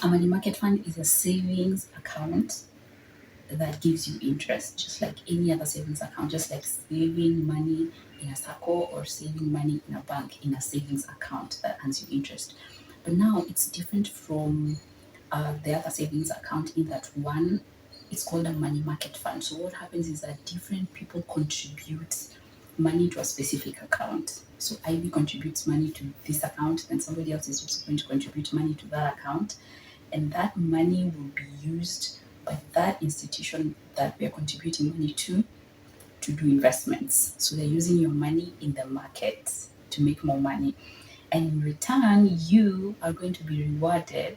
A money market fund is a savings account that gives you interest, just like any other savings account, just like saving money in a SACCO or saving money in a bank in a savings account that earns you interest. But now it's different from the other savings account in that one, it's called a money market fund. So what happens is that different people contribute money to a specific account. So Ivy contributes money to this account, then somebody else is also going to contribute money to that account, and that money will be used by that institution that we are contributing money to do investments. So they're using your money in the market to make more money. And in return, you are going to be rewarded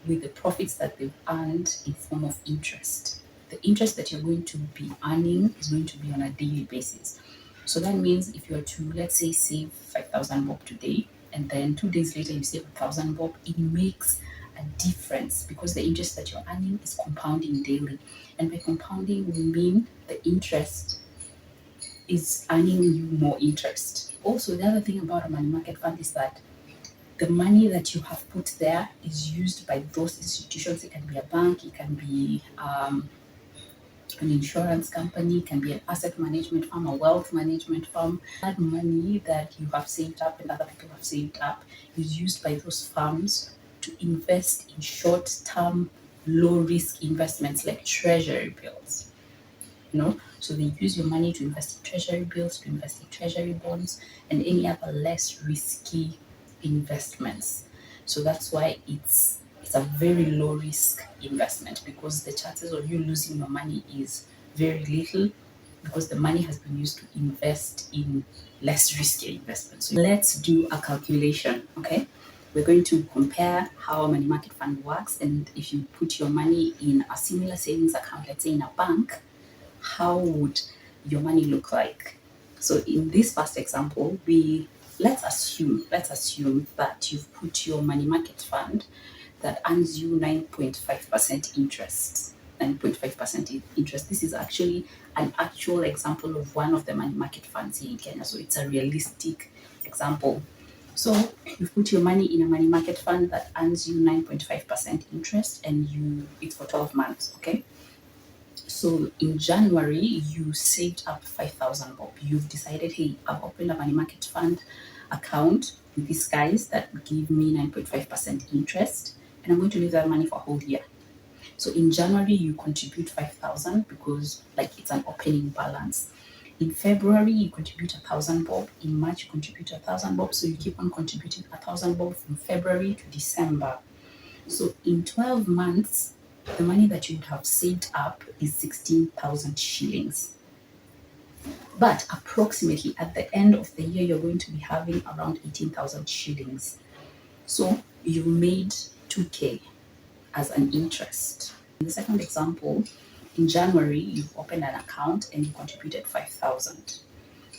with the profits that they've earned in form of interest. The interest that you're going to be earning is going to be on a daily basis. So that means if you are to, let's say, save 5,000 bob today, and then 2 days later you save 1,000 bob, it makes a difference because the interest that you're earning is compounding daily. And by compounding, we mean the interest is earning you more interest. Also, the other thing about a money market fund is that the money that you have put there is used by those institutions. It can be a bank, it can be an insurance company, it can be an asset management firm, a wealth management firm. That money that you have saved up and other people have saved up is used by those firms to invest in short-term, low-risk investments like treasury bills. So they use your money to invest in treasury bills, to invest in treasury bonds, and any other less risky investments. So that's why it's a very low risk investment, because the chances of you losing your money is very little, because the money has been used to invest in less risky investments. So let's do a calculation, okay? We're going to compare how a money market fund works, and if you put your money in a similar savings account, let's say in a bank, how would your money look like? So in this first example, let's assume that you've put your money market fund that earns you 9.5% interest. 9.5% interest. This is actually an actual example of one of the money market funds here in Kenya. So it's a realistic example. So you've put your money in a money market fund that earns you 9.5% interest, and it's for 12 months, okay? So in January, you saved up 5,000 bob. You've decided, hey, I've opened a money market fund account with these guys that give me 9.5% interest, and I'm going to leave that money for a whole year. So in January, you contribute 5,000 because it's an opening balance. In February, you contribute 1,000 bob. In March, you contribute 1,000 bob. So you keep on contributing 1,000 bob from February to December. So in 12 months, the money that you would have saved up is 16,000 shillings. But approximately at the end of the year, you're going to be having around 18,000 shillings. So you made 2K as an interest. In the second example, in January, you've opened an account and you contributed 5,000.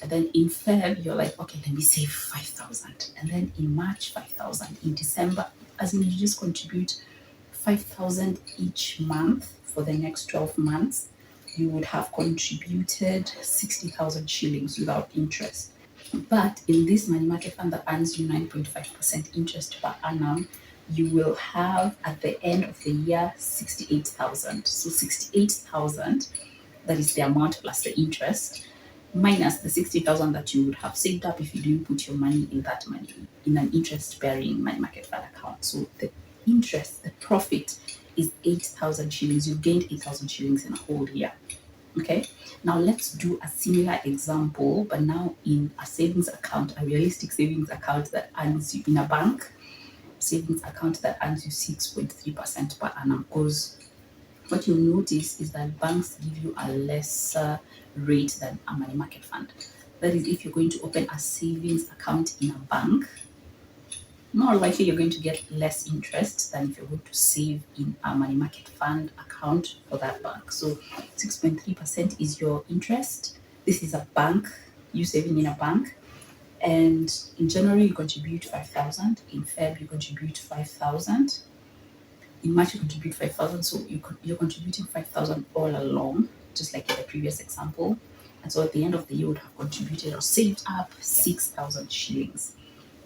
And then in Feb, you're like, okay, let me save 5,000. And then in March, 5,000. In December, as in you just contribute 5,000 each month for the next 12 months, you would have contributed 60,000 shillings without interest. But in this money market fund that earns you 9.5% interest per annum, you will have at the end of the year 68,000. So 68,000, that is the amount plus the interest, minus the 60,000 that you would have saved up if you didn't put your money in that money in an interest-bearing money market fund account. So the interest, the profit is 8,000 shillings. You gained 8,000 shillings in a whole year. Okay, now let's do a similar example, but now in a savings account, a realistic savings account that earns you in a bank, savings account that earns you 6.3% per annum. Because what you'll notice is that banks give you a lesser rate than a money market fund. That is, if you're going to open a savings account in a bank, more likely you're going to get less interest than if you're going to save in a money market fund account for that bank. So 6.3% is your interest. This is a bank, you saving in a bank. And in January, you contribute 5,000. In Feb, you contribute 5,000. In March, you contribute 5,000. So you're contributing 5,000 all along, just like in the previous example. And so at the end of the year, you would have contributed or saved up 6,000 shillings.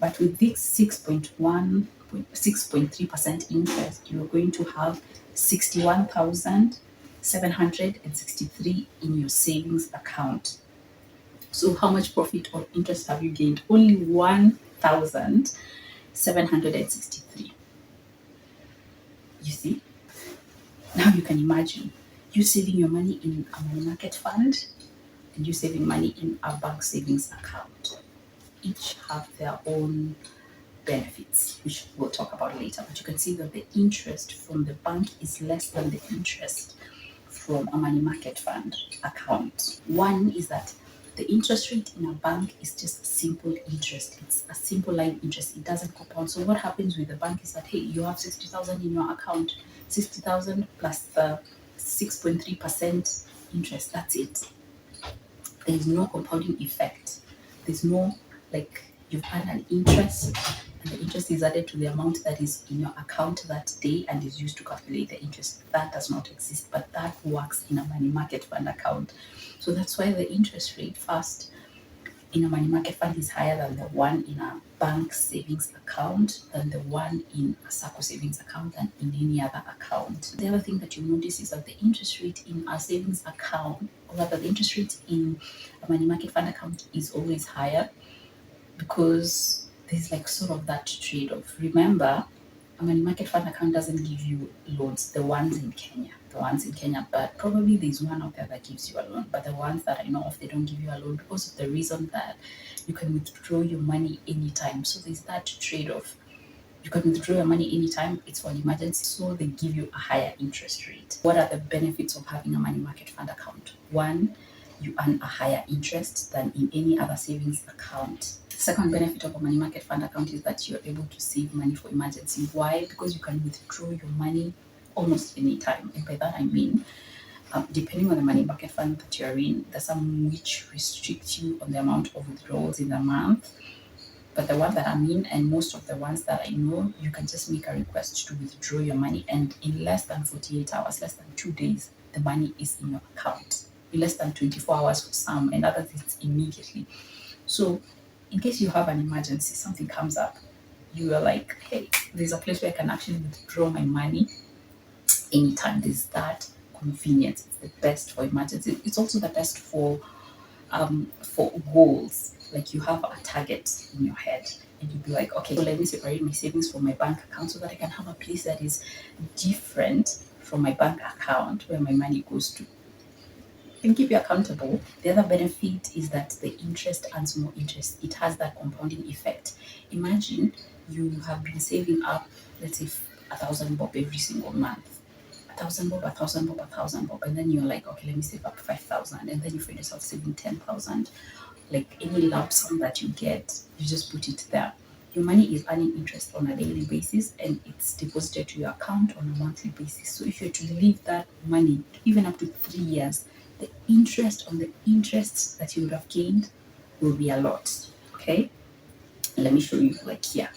But with this 6.1% 6.3% interest, you're going to have 61,763 in your savings account. So how much profit or interest have you gained? Only 1,763. You see? Now you can imagine you saving your money in a money market fund and you saving money in a bank savings account. Each have their own benefits, which we'll talk about later. But you can see that the interest from the bank is less than the interest from a money market fund account. One is that the interest rate in a bank is just a simple interest. It's a simple line interest. It doesn't compound. So what happens with the bank is that, hey, you have 60,000 in your account, 60,000 plus the 6.3% interest. That's it. There is no compounding effect. There's no, like, you've had an interest and the interest is added to the amount that is in your account that day and is used to calculate the interest. That does not exist, but that works in a money market fund account. So that's why the interest rate first in a money market fund is higher than the one in a bank savings account, than the one in a SACCO savings account, and in any other account. The other thing that you notice is that the interest rate in a savings account, or rather the interest rate in a money market fund account, is always higher because there's like sort of that trade-off. Remember, a money market fund account doesn't give you loans, the ones in Kenya, but probably there's one out there that gives you a loan. But the ones that I know of, they don't give you a loan because of the reason that you can withdraw your money anytime. So there's that trade-off. You can withdraw your money anytime, it's for an emergency, so they give you a higher interest rate. What are the benefits of having a money market fund account? One, you earn a higher interest than in any other savings account. Second benefit of a money market fund account is that you're able to save money for emergency. Why? Because you can withdraw your money almost any time. And by that I mean, depending on the money market fund that you're in, there's some which restrict you on the amount of withdrawals in a month. But the one that I'm in, and most of the ones that I know, you can just make a request to withdraw your money, and in less than 48 hours, less than 2 days, the money is in your account. In less than 24 hours for some, and others it's immediately. So in case you have an emergency, something comes up, you are like, hey, there's a place where I can actually withdraw my money anytime. There's that convenience. It's the best for emergency. It's also the best for goals. Like you have a target in your head and you'd be like, okay, so let me separate my savings from my bank account so that I can have a place that is different from my bank account where my money goes to. And keep you accountable. The other benefit is that the interest earns more interest. It has that compounding effect. Imagine you have been saving up, let's say, 1,000 bob every single month. 1,000 bob, 1,000 bob, 1,000 bob, and then you're like, okay, let me save up 5,000, and then you find yourself saving 10,000. Like any lump sum that you get, you just put it there. Your money is earning interest on a daily basis and it's deposited to your account on a monthly basis. So if you're to leave that money even up to 3 years, the interest on the interests that you would have gained will be a lot. Okay, let me show you, like here,